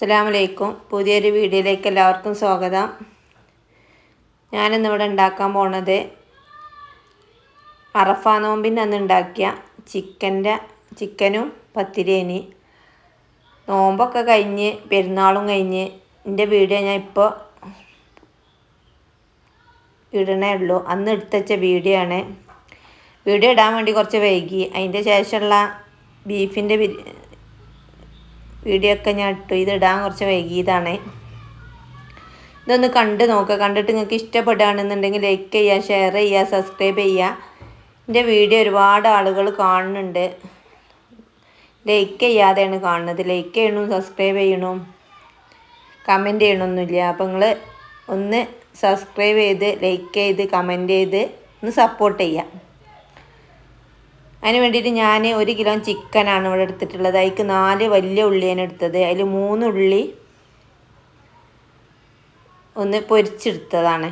അസ്സലാമലൈക്കും. പുതിയൊരു വീഡിയോയിലേക്ക് എല്ലാവർക്കും സ്വാഗതം. ഞാനിന്നിവിടെ ഉണ്ടാക്കാൻ പോണത് അറഫ നോമ്പിൻ്റെ അന്ന് ഉണ്ടാക്കിയ ചിക്കനും പത്തിരിയേനി. നോമ്പൊക്കെ കഴിഞ്ഞ് പെരുന്നാളും കഴിഞ്ഞ് എൻ്റെ വീഡിയോ ഞാൻ ഇപ്പോൾ ഇടണേ ഉള്ളൂ. അന്ന് എടുത്തുവെച്ച വീഡിയോ ആണ്. വീഡിയോ ഇടാൻ വേണ്ടി കുറച്ച് വൈകി. അതിൻ്റെ ശേഷമുള്ള ബീഫിൻ്റെ വീഡിയോ ഒക്കെ ഞാൻ ഇട്ടു. ഇതിടാൻ കുറച്ച് വൈകിയതാണ്. ഇതൊന്ന് കണ്ട് നോക്കുക. കണ്ടിട്ട് നിങ്ങൾക്ക് ഇഷ്ടപ്പെടുകയാണെന്നുണ്ടെങ്കിൽ ലൈക്ക് ചെയ്യുക, ഷെയർ ചെയ്യുക, സബ്സ്ക്രൈബ് ചെയ്യുക. എൻ്റെ വീഡിയോ ഒരുപാട് ആളുകൾ കാണുന്നുണ്ട്. ലൈക്ക് ചെയ്യാതെയാണ് കാണുന്നത്. ലൈക്ക് ചെയ്യണം, സബ്സ്ക്രൈബ് ചെയ്യണം, കമൻറ്റ് ചെയ്യണമൊന്നുമില്ല. അപ്പോൾ നിങ്ങൾ ഒന്ന് സബ്സ്ക്രൈബ് ചെയ്ത് ലൈക്ക് ചെയ്ത് കമൻറ്റ് ചെയ്ത് ഒന്ന് സപ്പോർട്ട് ചെയ്യുക. അതിന് വേണ്ടിയിട്ട് ഞാൻ 1 കിലോ ചിക്കനാണ് ഇവിടെ എടുത്തിട്ടുള്ളത്. അതിക്ക് 4 വലിയ ഉള്ളിയാണ് എടുത്തത്. അതിൽ 3 ഉള്ളി ഒന്ന് പൊരിച്ചെടുത്തതാണ്.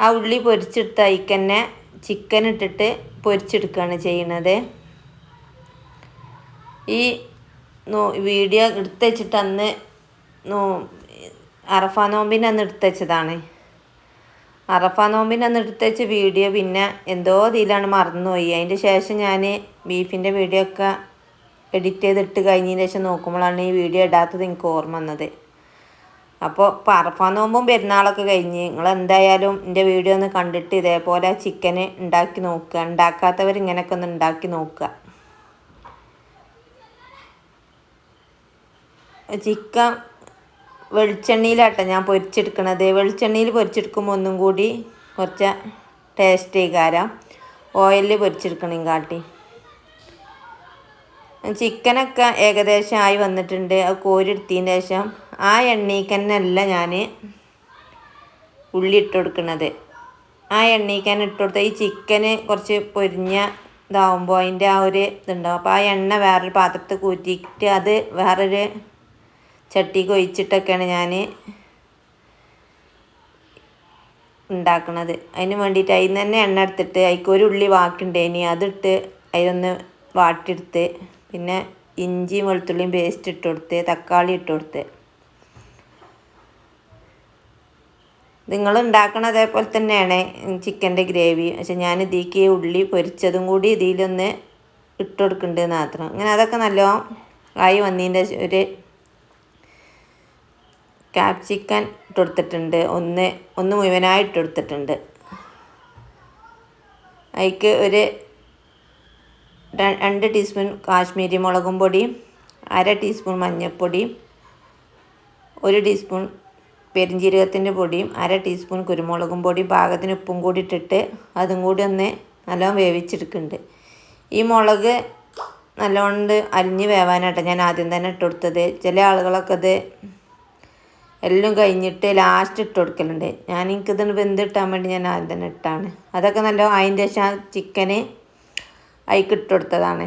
ആ ഉള്ളി പൊരിച്ചെടുത്ത അതിക്ക് തന്നെ ചിക്കൻ ഇട്ടിട്ട് പൊരിച്ചെടുക്കുകയാണ് ചെയ്യുന്നത്. ഈ വീഡിയോ എടുത്ത് വെച്ചിട്ട് അന്ന് അറഫ നോമ്പിൻ്റെ അന്ന് എടുത്ത് വെച്ചതാണ്. അറഫ നോമ്പിൻ്റെ അന്ന് എടുത്ത് വെച്ച വീഡിയോ പിന്നെ എന്തോ ഇതിലാണ് മറന്നുപോയി. അതിൻ്റെ ശേഷം ഞാൻ ബീഫിൻ്റെ വീഡിയോ ഒക്കെ എഡിറ്റ് ചെയ്തിട്ട് കഴിഞ്ഞതിന് ശേഷം നോക്കുമ്പോഴാണ് ഈ വീഡിയോ ഇടാത്തത് എനിക്ക് ഓർമ്മ വന്നത്. അപ്പോൾ അറഫ നോമ്പും പെരുന്നാളൊക്കെ കഴിഞ്ഞ് നിങ്ങൾ എന്തായാലും എൻ്റെ വീഡിയോ ഒന്ന് കണ്ടിട്ട് ഇതേപോലെ ചിക്കൻ ഉണ്ടാക്കി നോക്കുക. ഉണ്ടാക്കാത്തവർ ഇങ്ങനെയൊക്കെ ഒന്ന് ഉണ്ടാക്കി നോക്കുക. ചിക്കൻ വെളിച്ചെണ്ണയിലാട്ടോ ഞാൻ പൊരിച്ചെടുക്കണത്. വെളിച്ചെണ്ണയിൽ പൊരിച്ചെടുക്കുമ്പോൾ ഒന്നും കൂടി കുറച്ച് ടേസ്റ്റ് കാരം ഓയിലിൽ പൊരിച്ചെടുക്കണം കാട്ടി. ചിക്കനൊക്കെ ഏകദേശം ആയി വന്നിട്ടുണ്ട്. അത് കോരിയെടുത്തതിന് ശേഷം ആ എണ്ണയ്ക്ക് തന്നെയല്ല ഞാൻ ഉള്ളി ഇട്ട് കൊടുക്കുന്നത്. ആ എണ്ണയ്ക്ക് തന്നെ ഇട്ട് കൊടുത്താൽ ഈ ചിക്കന് കുറച്ച് പൊരിഞ്ഞ ഇതാവുമ്പോൾ അതിൻ്റെ ആ ഒരു ഇതുണ്ടാവും. അപ്പോൾ ആ എണ്ണ വേറൊരു പാത്രത്തിൽ കൂറ്റിയിട്ട് അത് വേറൊരു ചട്ടിക്ക് ഒഴിച്ചിട്ടൊക്കെയാണ് ഞാൻ ഉണ്ടാക്കുന്നത്. അതിന് വേണ്ടിയിട്ട് അതിൽ നിന്ന് തന്നെ എണ്ണ എടുത്തിട്ട് അതിലേക്ക് 1 ഉള്ളി ബാക്കിയുണ്ടേനി അതിട്ട് അതിലൊന്ന് വാട്ടിയെടുത്ത് പിന്നെ ഇഞ്ചിയും വെളുത്തുള്ളിയും പേസ്റ്റ് ഇട്ട് കൊടുത്ത് തക്കാളി ഇട്ട് കൊടുത്ത്. നിങ്ങൾ ഉണ്ടാക്കണ അതേപോലെ തന്നെയാണ് ചിക്കൻ്റെ ഗ്രേവി. പക്ഷെ ഞാൻ ഇതിലേക്ക് ഉള്ളി പൊരിച്ചതും കൂടി ഇതിലൊന്ന് ഇട്ട് കൊടുക്കുന്നുണ്ട് മാത്രം. അങ്ങനെ അതൊക്കെ നല്ലോണം ആയി വന്നതിൻ്റെ ഒരു ക്യാപ്സിക്കൻ ഇട്ട് കൊടുത്തിട്ടുണ്ട്. ഒന്ന് മുഴുവനായി ഇട്ട് കൊടുത്തിട്ടുണ്ട്. അതിലേക്ക് 2 ടീസ്പൂൺ കാശ്മീരി മുളകും പൊടിയും 1/2 ടീസ്പൂൺ മഞ്ഞൾപ്പൊടിയും 1 ടീസ്പൂൺ പെരിഞ്ജീരകത്തിൻ്റെ പൊടിയും 1/2 ടീസ്പൂൺ കുരുമുളകും പൊടിയും പാകത്തിന് ഉപ്പും കൂടി ഇട്ടിട്ട് അതും കൂടി ഒന്ന് നല്ലോണം വേവിച്ചെടുക്കുന്നുണ്ട്. ഈ മുളക് നല്ലോണം അലിഞ്ഞ് വേവാനായിട്ട് ഞാൻ ആദ്യം തന്നെ ഇട്ട് കൊടുത്തത്. ചില ആളുകളൊക്കെ അത് എല്ലാം കഴിഞ്ഞിട്ട് ലാസ്റ്റ് ഇട്ട് കൊടുക്കലുണ്ട്. എനിക്കിത് വെന്തിട്ടാൻ വേണ്ടി ഞാൻ ആദ്യം തന്നെ ഇട്ടാണ്. അതൊക്കെ നല്ല അതിൻ്റെ ശേഷം ചിക്കന് അതിലേക്ക് ഇട്ട് കൊടുത്തതാണ്.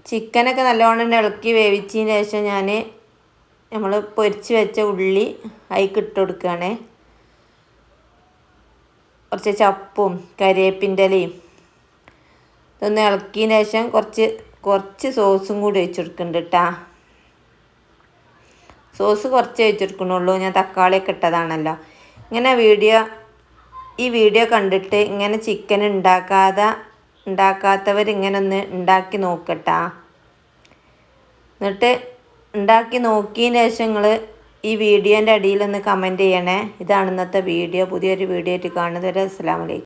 ചിക്കനൊക്കെ നല്ലോണം ഇളക്കി വേവിച്ചതിന് ശേഷം നമ്മൾ പൊരിച്ച് വെച്ച ഉള്ളി അതിലേക്ക് ഇട്ട് കൊടുക്കുകയാണ്. കുറച്ച് ചപ്പും കരിവേപ്പിൻ്റെ ഇലയും ഇതൊന്ന് ഇളക്കിയതിന് ശേഷം കുറച്ച് സോസും കൂടി ഒഴിച്ച് കൊടുക്കുന്നുണ്ട് കേട്ടോ. സോസ് കുറച്ച് ഒഴിച്ചെടുക്കണുള്ളൂ. ഞാൻ തക്കാളിയൊക്കെ ഇട്ടതാണല്ലോ. ഇങ്ങനെ ഈ വീഡിയോ കണ്ടിട്ട് ഇങ്ങനെ ചിക്കൻ ഉണ്ടാക്കാത്തവർ ഇങ്ങനെ ഒന്ന് ഉണ്ടാക്കി നോക്കട്ടാ. എന്നിട്ട് ഉണ്ടാക്കി നോക്കിയതിന് ശേഷം നിങ്ങൾ ഈ വീഡിയോൻ്റെ അടിയിലൊന്ന് കമൻറ്റ് ചെയ്യണേ. ഇതാണ് ഇന്നത്തെ വീഡിയോ. പുതിയൊരു വീഡിയോ ആയിട്ട് കാണുന്നത് വരെ അസ്സലാമു അലൈക്കും.